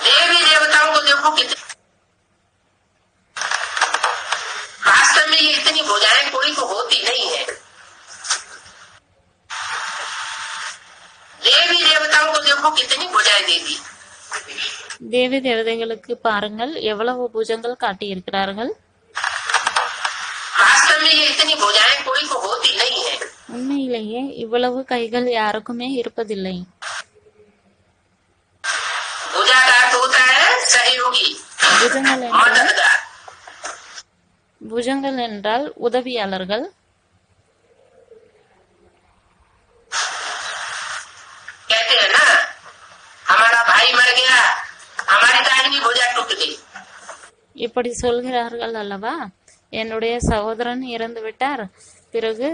देवी देवताओं को देखो कितने, वास्तव में ये इतनी भुजाएं कोई को होती नहीं है। देवी देवताओं को देखो कितनी भुजाएं देवी, தேவி தேவதைகளுக்கு பாருங்கள் எவ்வளவு பூஜங்கள் காட்டியிருக்கிறார்கள். वास्तव में ये इतनी भुजाएं कोई को होती नहीं है। உண்மையிலேயே இவ்வளவு கைகள் யாருக்குமே இருப்பதில்லை. भुजा का अर्थ होता है सहयोगी, புஜங்கள் என்றால் मददगार। புஜங்கள் என்றால் உதவியாளர்கள். कहते हैं ना, हमारा भाई मर गया, हमारी दाहिनी भुजा टूट गई। இப்படி சொல்கிறார்கள் அல்லவா, என்னுடைய சகோதரன் இறந்து விட்டார், பிறகு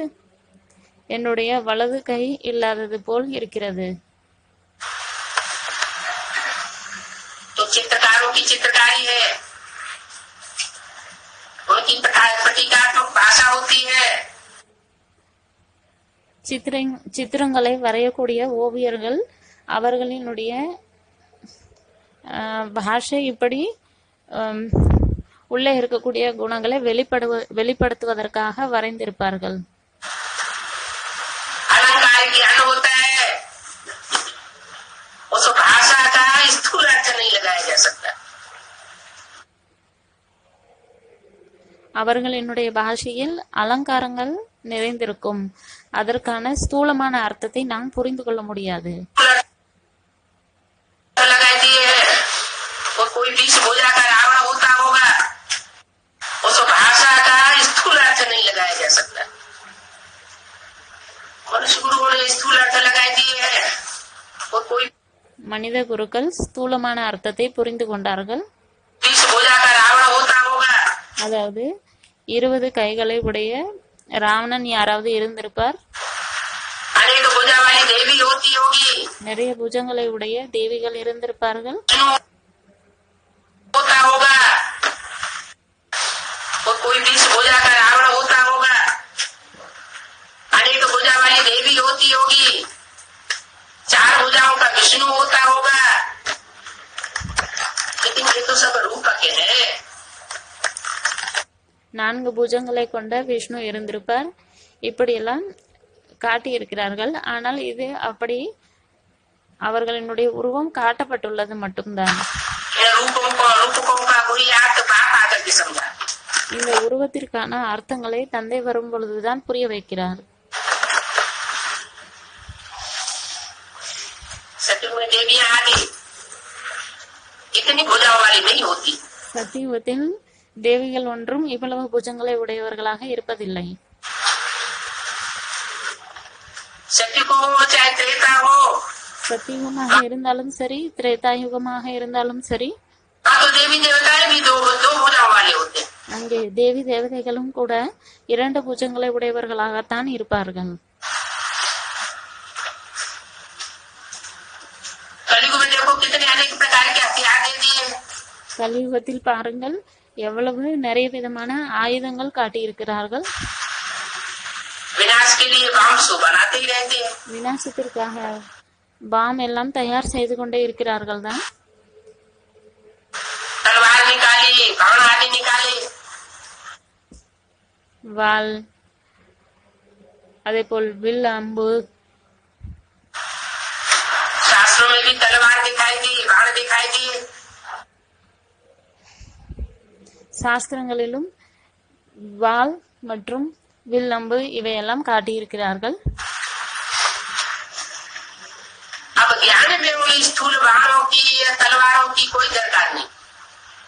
என்னுடைய வலது கை இல்லாதது போல் இருக்கிறது. तो चित्रकारों की चित्रकारी है, उनकी प्रतीकात्मक भाषा होती है। சித்திரங்களை வரையக்கூடிய ஓவியர்கள் அவர்களினுடைய பாஷை இப்படி உள்ளே இருக்கக்கூடிய குணங்களை வெளிப்படுத்துவதற்காக வரைந்திருப்பார்கள். अलंकार ज्ञान होता है, उस भाषा का स्थूल अर्थ नहीं लगाया जा सकता। அவர்களினுடைய பாஷையில் அலங்காரங்கள் நிறைந்திருக்கும், அதற்கான ஸ்தூலமான அர்த்தத்தை நாம் புரிந்து கொள்ள முடியாது. लगाए दिए हैं, और कोई 20 भुजा का रावण होता होगा, उस भाषा का स्थूल अर्थ नहीं लगाया जा सकता। मनुष्य गुरुओं ने स्थूल अर्थ लगाए दिए हैं, और कोई மனித குருக்கள் ஸ்தூலமான அர்த்தத்தை புரிந்து கொண்டார்கள். 20 भुजा का रावण होता होगा, அதாவது 20 கைகளை உடைய ராவணன் யாராவது இருந்திருப்பார், अनेक भुजा वाली देवी होती होगी, நிறைய புஜங்களை உடைய தேவிகள் இருந்திருப்பார்கள். होता होगा, और कोई 20 भुजा का रावण होता होगा, अनेक भुजा वाली देवी होती होगी, 4 भुजाओं का विष्णु होता होगा। लेकिन ये तो सब रूपक है। 4 புஜங்களை கொண்ட விஷ்ணு இருந்திருப்பார், இப்படியெல்லாம் காட்டியிருக்கிறார்கள். ஆனால் இது அப்படி அவர்களினுடைய உருவம் காட்டப்பட்டுள்ளது மட்டும்தான். रूपकों का बुरी अर्थ बाप आकर के समझा। இந்த உருவத்திற்கான அர்த்தங்களை தந்தை வரும் பொழுதுதான் புரிய வைக்கிறார். सतयुग में देवियां आदि इतनी भुजाओं वाली नहीं होती। சத்தியுகத்தில் தேவிகள் ஒன்றும் இவ்வளவு புஜங்களை உடையவர்களாக இருப்பதில்லை. सत्युग हो चाहे त्रेता हो, சத்தியுகமாக இருந்தாலும் சரி, திரேதாயுகமாக இருந்தாலும் சரி, हाँ तो देवी देवताएं भी दो भुजाओं वाले होते हैं। அங்கே தேவி தேவதைகளும் கூட 2 புஜங்களை உடையவர்களாகத்தான் இருப்பார்கள். कलयुग में देखो कितने अनेक प्रकार के हथियार दे दिए। கலியுகத்தில் பாருங்கள் எவ்வளவு நிறைய விதமான ஆயுதங்கள் காட்டியிருக்கிறார்கள். विनाश के लिए बाम सो बनाते ही रहते हैं। விநாசத்திற்காக பாம் எல்லாம் தயார் செய்து கொண்டே இருக்கிறார்கள் தான். तलवार निकाली, बाण आदि निकाले, வாள், அதே போல் வில், அம்பு, शास्त्रों में भी तलवार दिखाई दी, बाण दिखाई दिए। சாஸ்திரங்களிலும் வாள் மற்றும் வில், அம்பு இவையெல்லாம் காட்டியிருக்கிறார்கள். अब ज्ञान में उन स्थूल बाणों की या तलवारों की कोई दरकार नहीं।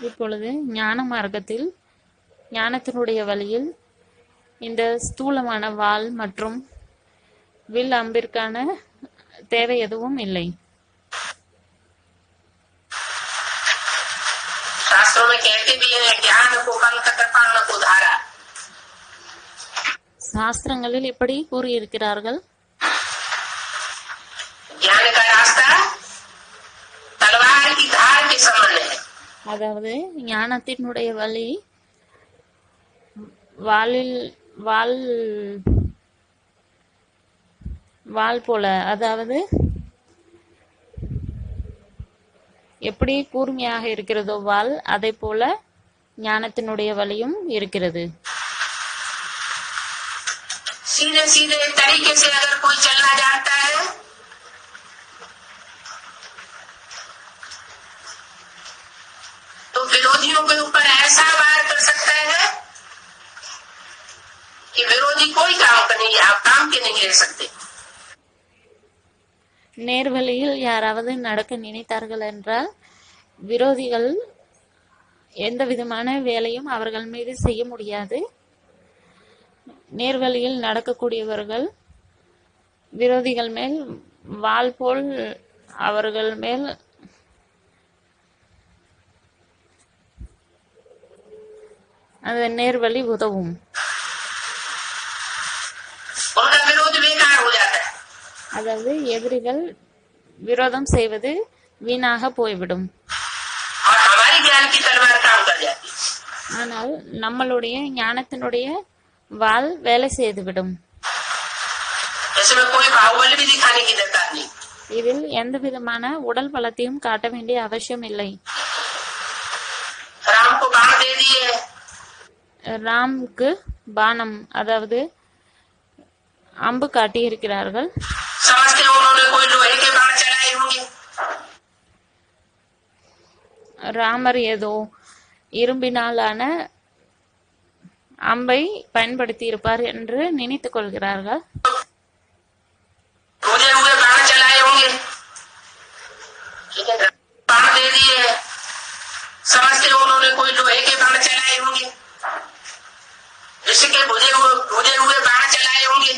இப்பொழுது ஞான மார்க்கத்தில், ஞானத்தினுடைய வழியில் இந்த ஸ்தூலமான வாள் மற்றும் வில், அம்பிற்கான தேவை எதுவும் இல்லை. शास्त्रों में कहते भी है, ज्ञान को पंख कृपाण को धारा। சாஸ்திரங்களில் இப்படி கூறியிருக்கிறார்கள், ज्ञान का रास्ता तलवार की धार के समान है। அதாவது ஞானத்தினுடைய வழி வாளில் வாள் போல, அதாவது எப்படி கூர்மையாக இருக்கிறதோ வாள், அதை போல ஞானத்தினுடைய வழியும் இருக்கிறது. सीधे सीधे तरीके से अगर कोई चलना जानता है तो विरोधियों के ऊपर ऐसा वार कर सकता है कि विरोधी कोई काम का नहीं, आप काम के नहीं ले सकते. நேர்வழியில் யாராவது நடக்க நினைத்தார்கள் என்றால் விரோதிகள் எந்த விதமான வேலையும் அவர்கள் மீது செய்ய முடியாது. நேர்வழியில் நடக்கக்கூடியவர்கள் விரோதிகள் மேல் வாள் போல் அவர்கள் மேல் அந்த நேர்வழி உதவும். उनका विरोध बेकार हो जाता है. அதாவது எதிரிகள் விரோதம் செய்வது வீணாக போய்விடும். और हमारी ज्ञान की तलवार काम कर जाती है. ஆனால் நம்மளுடைய ஞானத்தினுடைய வாள் வேலை செய்துவிடும். इसमें कोई बाहुबली भी दिखाने की दरकार नहीं. இதில் எந்த விதமான உடல் பலத்தையும் காட்ட வேண்டிய அவசியம் இல்லை. राम को बाण दे दिए, ராமுக்கு பானம் அதாவது அம்பு காட்டி இருக்கிறார்கள். समझते हैं उन्होंने कोई लोहे के बाण चलाए होंगे. ராமர் ஏதோ இரும்பினாலான அம்பை பயன்படுத்தி இருப்பார் என்று நினைத்துக் கொள்கிறார்கள். खोजे हुए बाण चलाए होंगे. ठीक है, बाण दे दिए, समझते हैं उन्होंने कोई लोहे के बाण चलाए होंगे. ऋषि के खोजे हुए बाण चलाए होंगे.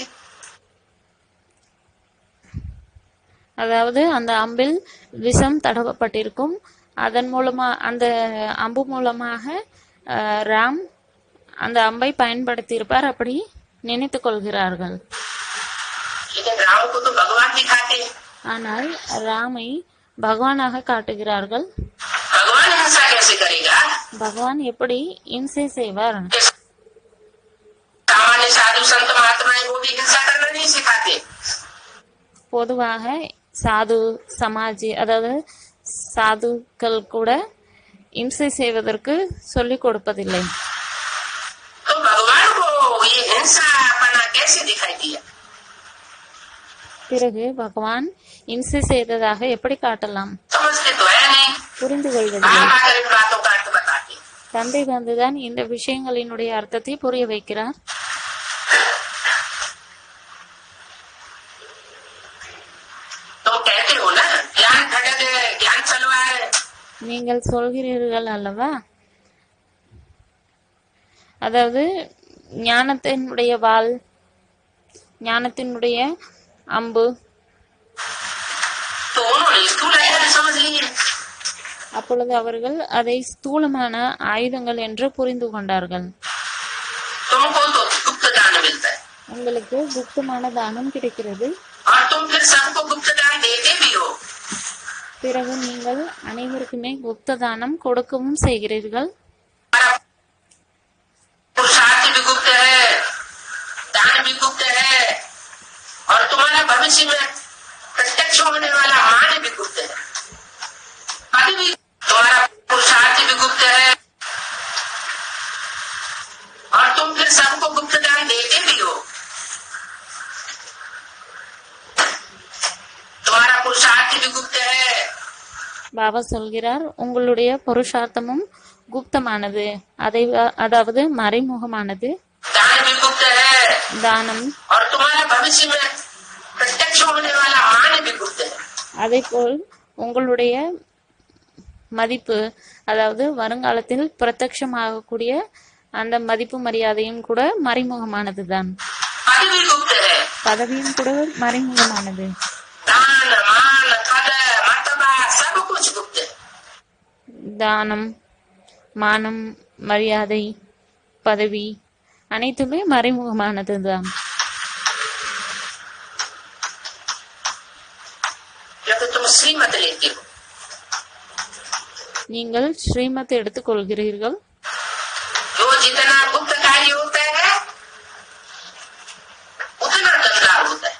அதாவது அந்த அம்பில் விஷம் தடவப்பட்டிருக்கும். அதன் மூலமா அந்த அம்பு மூலமாக ராம் அந்த அம்பை பயன்படுத்தி இருப்பார் அப்படி நினைத்துக் கொள்கிறார்கள். ठीक है, राम को तो भगवान दिखाते हैं. ஆனால் ராமை பகவானாக காட்டுகிறார்கள். भगवान हिंसा कैसे करेगा? பகவான் எப்படி இம்சை செய்வார்? सामान्य साधु संत महात्माएं वो भी हिंसा करना नहीं सिखाते. பொதுவாக சாது சமாஜி அதாவது சாதுக்கள் கூட இம்சை செய்வதற்கு சொல்லிக் கொடுப்பதில்லை. तो भगवान को ये हिंसा अपना कैसे दिखाई दिया? பிறகு பகவான் இம்சை செய்ததாக எப்படி காட்டலாம்? समझते तो है नहीं. புரிந்து கொள்வதில்லை. आप आकर इन बातों का अर्थ बताते हैं. தந்தை வந்துதான் இந்த விஷயங்களினுடைய அர்த்தத்தை புரிய வைக்கிறார். तो कहते हो ना, ज्ञान खड़ग है, ज्ञान तलवार है. நீங்கள் சொல்கிறீர்கள் அல்லவா, அதாவது ஞானத்தினுடைய வாள், ஞானத்தினுடைய அம்பு. तो उन्होंने स्थूल आयुध समझ लिए. அப்பொழுது அவர்கள் அதை ஸ்தூலமான ஆயுதங்கள் என்று புரிந்து கொண்டார்கள். तुमको तो गुप्त दान मिलता है உங்களுக்கு குப்தமான தானம் கிடைக்கிறது. और तुम फिर सबको गुप्त दान देते भी हो. பிறகு நீங்கள் அனைவருக்குமே குப்த தானம் கொடுக்கவும் செய்கிறீர்கள். पुरुषार्थ भी गुप्त है, दान भी गुप्त है, और तुम्हारा भविष्य में प्रत्यक्ष होने वाला मान भी गुप्त है. अभी भी तुम्हारा पुरुषार्थ भी गुप्त है और तुम फिर सबको गुप्त दान देते भी हो. तुम्हारा पुरुषार्थ भी गुप्त है. பாபா சொல்கிறார், உங்களுடைய புருஷார்த்தமும் குப்தமானது, அதாவது மறைமுகமானது. दान भी गुप्त है தானம் और तुम्हारा भविष्य में प्रत्यक्ष होने वाला मान भी गुप्त है. அதே போல் உங்களுடைய மதிப்பு, அதாவது வருங்காலத்தில் பிரத்யட்சமாகக்கூடிய அந்த மதிப்பு மரியாதையும் கூட மறைமுகமானதுதான். पद भी गुप्त है. பதவியும் கூட மறைமுகமானது. दान मान पद मर्तबा सब कुछ गुप्त है. தானம், மானம், மரியாதை, பதவி அனைத்துமே மறைமுகமானதுதான். जब तुम श्रीमत लेते हो, நீங்கள் ஸ்ரீமத் எடுத்துக் கொள்கிறீர்கள். जो जितना गुप्त कार्य होता है उतना गंदा होता है.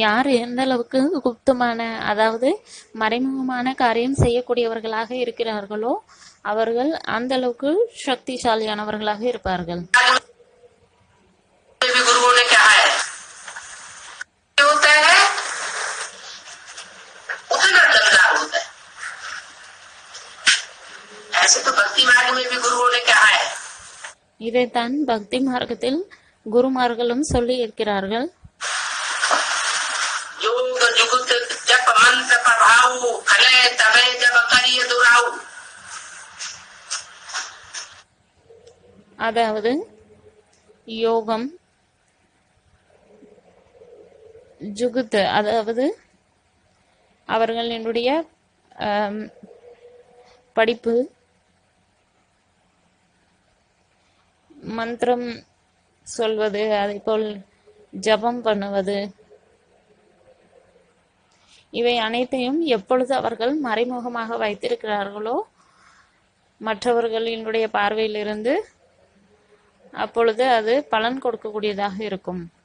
யார் எந்த அளவுக்கு குப்தமான, அதாவது மறைமுகமான காரியம் செய்யக்கூடியவர்களாக இருக்கிறார்களோ அவர்கள் அந்த அளவுக்கு சக்திசாலியானவர்களாக இருப்பார்கள். गुरुओं ने कहा है होता है उतना दमदार होता है। ऐसे तो भक्ति मार्ग में भी गुरुओं ने कहा है। இதைத்தான் பக்தி மார்க்கத்தில் குருமார்களும் சொல்லி இருக்கிறார்கள். योग जुगत जप मंत्र प्रभाव खले तबे जब करिए दुराऊ। அதாவது யோகம் ஜுகுத், அதாவது அவர்களுடைய படிப்பு, மந்திரம் சொல்வது, அதேபோல் ஜபம் பண்ணுவது, இவை அனைத்தையும் எப்பொழுது அவர்கள் மறைமுகமாக வைத்திருக்கிறார்களோ மற்றவர்களினுடைய பார்வையிலிருந்து அப்பொழுது அது பலன் கொடுக்கக்கூடியதாக இருக்கும்.